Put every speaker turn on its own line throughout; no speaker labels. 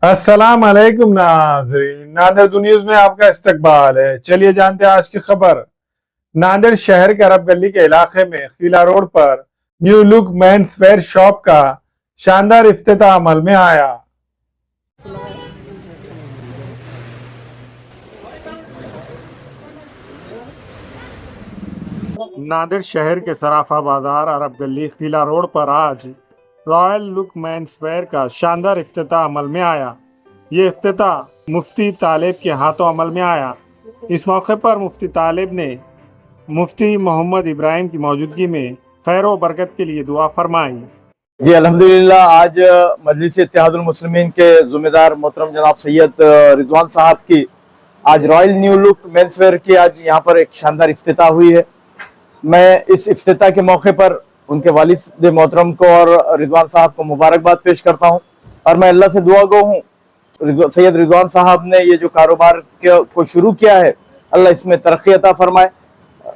अस्सलाम अलैकुम नाज़रीन, नांदेड़ न्यूज़ में आपका इस्तकबाल है। चलिए जानते हैं आज की खबर। नांदेड़ शहर के अरब गली के इलाके में किला रोड पर new look men's wear shop का शानदार इफ्तिताह अमल में आया। नांदेड़ शहर के सराफा बाजार अरब गली किला रोड पर आज रॉयल लुक मेंस वेयर का शानदार इफ्तिताह अमल में आया। ये इफ्तिताह मुफ्ती तालिब के हाथों अमल में आया। इस मौके पर मुफ्ती तालिब ने मुफ्ती मोहम्मद इब्राहिम की मौजूदगी में खैर व बरकत के लिए दुआ फरमाई।
जी अल्हम्दुलिल्लाह, आज मजलिस इत्तेहादुल मुस्लिमीन के ज़िम्मेदार मोहतरम जनाब सैयद रिजवान साहब की आज royal new look men's wear की आज यहाँ पर एक शानदार इफ्तिताह हुई है। मैं इस इफ्तिताह के मौके पर उनके वालिद मोहतरम को और रिजवान साहब को मुबारकबाद पेश करता हूँ और मैं अल्लाह से दुआ गो हूँ सैयद रिजवान साहब ने ये जो कारोबार को शुरू किया है, अल्लाह इसमें तरक्की अता फरमाए,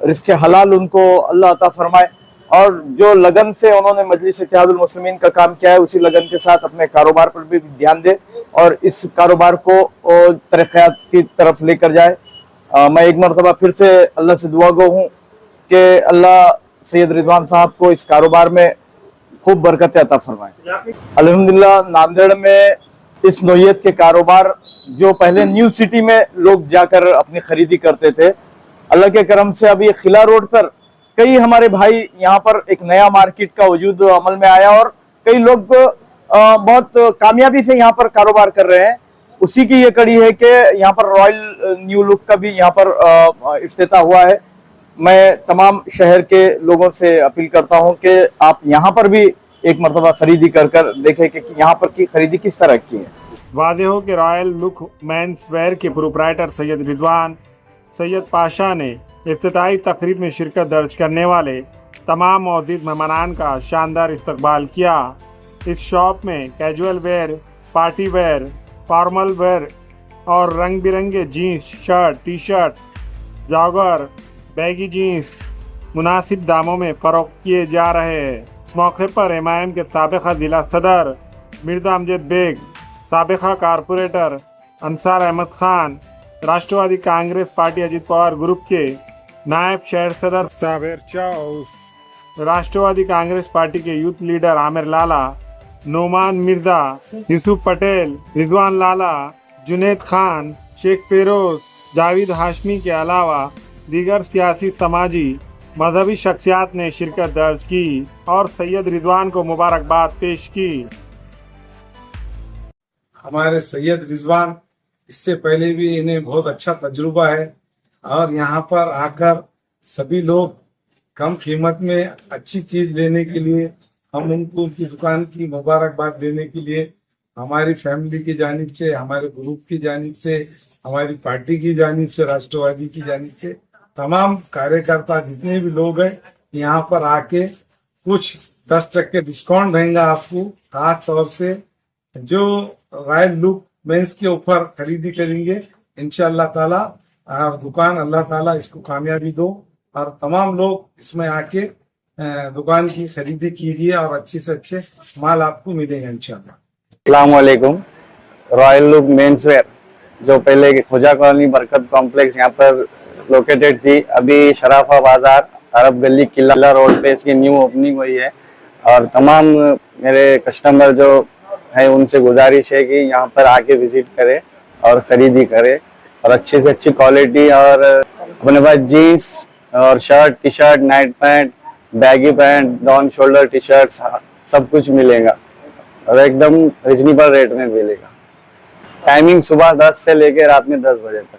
रिज़्क़ हलाल उनको अल्लाह अता फरमाए और जो लगन से उन्होंने मजलिस इत्तेहादुल मुस्लिमीन का काम किया है उसी लगन के साथ अपने कारोबार पर भी ध्यान दे और इस कारोबार को तरक्यात की तरफ लेकर जाए। मैं एक मरतबा फिर से अल्लाह से दुआ गो हूँ कि अल्लाह सैयद रिजवान साहब को इस कारोबार में खूब बरकत अता फरमाए। अल्हम्दुलिल्लाह, नांदेड़ में इस नौयत के कारोबार जो पहले न्यू सिटी में लोग जाकर अपनी खरीदी करते थे, अल्लाह के करम से अभी खिला रोड पर कई हमारे भाई यहाँ पर एक नया मार्केट का वजूद अमल में आया और कई लोग बहुत कामयाबी से यहाँ पर कारोबार कर रहे हैं। उसी की ये कड़ी है कि यहाँ पर रॉयल न्यू लुक का भी यहाँ पर इफ्तिताह हुआ है। मैं तमाम शहर के लोगों से अपील करता हूँ कि आप यहाँ पर भी एक मरतबा खरीदी कर देखें कि यहाँ पर की खरीदी किस तरह की है।
वादे हो कि रॉयल लुक मेंस वेयर के प्रोप्राइटर सैयद रिजवान सैयद पाशा ने इफ्तिताही तकरीब में शिरकत दर्ज करने वाले तमाम मौजूद मेहमानान का शानदार इस्तकबाल किया। इस शॉप में casual wear, party wear, formal wear और रंग बिरंगे jeans, shirt, T shirt, jogger, baggy jeans मुनासिब दामों में फ़रोख्त किए जा रहे हैं। इस मौके पर एमआईएम के साबिक़ा जिला सदर मिर्ज़ा अमजद बेग, साबिक़ा कारपोरेटर अंसार अहमद खान, राष्ट्रवादी कांग्रेस पार्टी अजीत पवार ग्रुप के नायब शहर सदर साबिर चाउस, राष्ट्रवादी कांग्रेस पार्टी के यूथ लीडर आमिर लाला, नोमान मिर्जा, यूसुफ पटेल, रिजवान लाला, जुनेद खान, शेख फिरोज, जावेद हाशमी के अलावा दीगर सियासी, समाजी, मजहबी शख्सियात ने शिरकत दर्ज की और सैयद रिजवान को मुबारकबाद पेश की।
हमारे सैयद रिजवान, इससे पहले भी इन्हें बहुत अच्छा तजुर्बा है और यहाँ पर आकर सभी लोग कम कीमत में अच्छी चीज देने के लिए हम उनको उनकी दुकान की मुबारकबाद देने के लिए हमारी फैमिली की जानिब से, हमारे ग्रुप की जानिब से, हमारी पार्टी की जानिब से, राष्ट्रवादी की जानिब से तमाम कार्यकर्ता जितने भी लोग हैं यहाँ पर आके कुछ 10% डिस्काउंट रहेगा आपको। खास तौर से जो रॉयल लुक मेंस के ऊपर खरीदी करेंगे, इंशाअल्लाह ताला दुकान अल्लाह ताला इसको कामयाबी दो और तमाम लोग इसमें आके दुकान की खरीदी कीजिए और अच्छे से अच्छे माल आपको मिलेगा इंशाअल्लाह।
अस्सलाम वालेकुम। रॉयल लुक मेंस वेयर जो पहले खोजा कॉलोनी बरकत कॉम्प्लेक्स यहाँ पर लोकेटेड थी, अभी शराफा बाजार अरब गली किला रोड पे इसकी न्यू ओपनिंग हुई है और तमाम मेरे कस्टमर जो है उनसे गुजारिश है कि यहाँ पर आके विजिट करें और ख़रीदी करें और अच्छी से अच्छी क्वालिटी और अपने पास जीन्स और shirt, T shirt, night pant, baggy pant, down shoulder T shirt सब कुछ मिलेगा और एकदम रिजनेबल रेट में मिलेगा। टाइमिंग सुबह 10 से लेकर रात में 10 बजे तक।